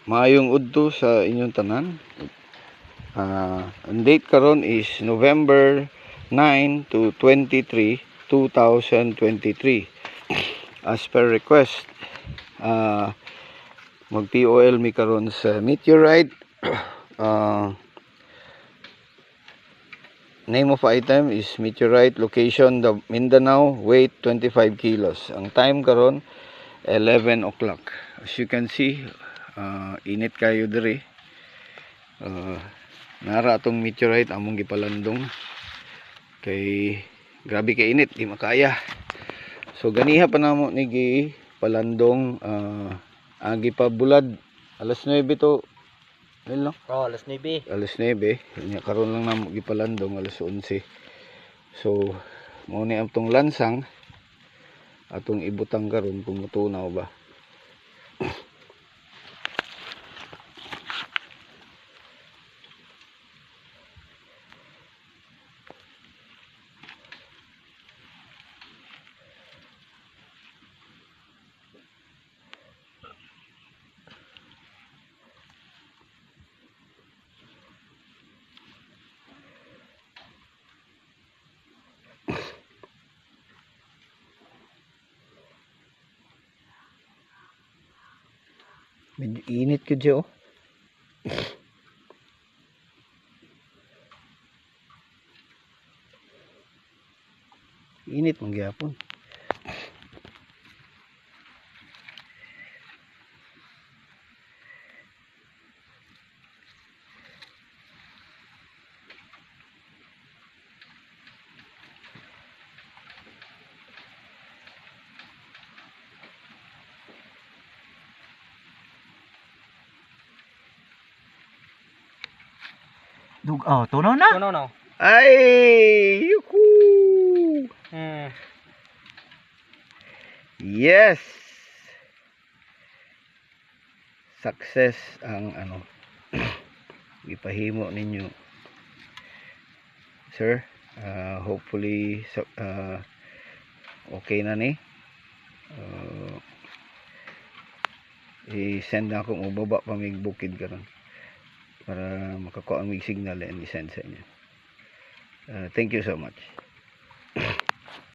Maayong udto sa inyong tanan. Ang date karon is November 9 to 23, 2023. As per request, mag-POL mi karon sa meteorite. Name of item is meteorite, location the Mindanao, weight 25 kilos. Ang time karon 11 o'clock. As you can see, init kayo diri. Nara atong meteorite among gipalandong kay grabe kay init, di makaya. So ganiha pa namo ni gipalandong agi pa bulad alas 9 to. Ayun lang. Alas 9. Alas 9. Karon lang namo gipalandong alas 11. So mao ni atong lansang atong ibutang karon kung mutunaw ba. Medyo init ko dyan, oh. Init mong gyapon. Tunaw na. Tunaw na. Ay! Yuhuu! Yes! Success ang ipahimo ninyo, sir. Hopefully okay na ni. I-send na akong ubaba pa may bukid karon para makakuha ang signal and i-send sa inyo. Thank you so much.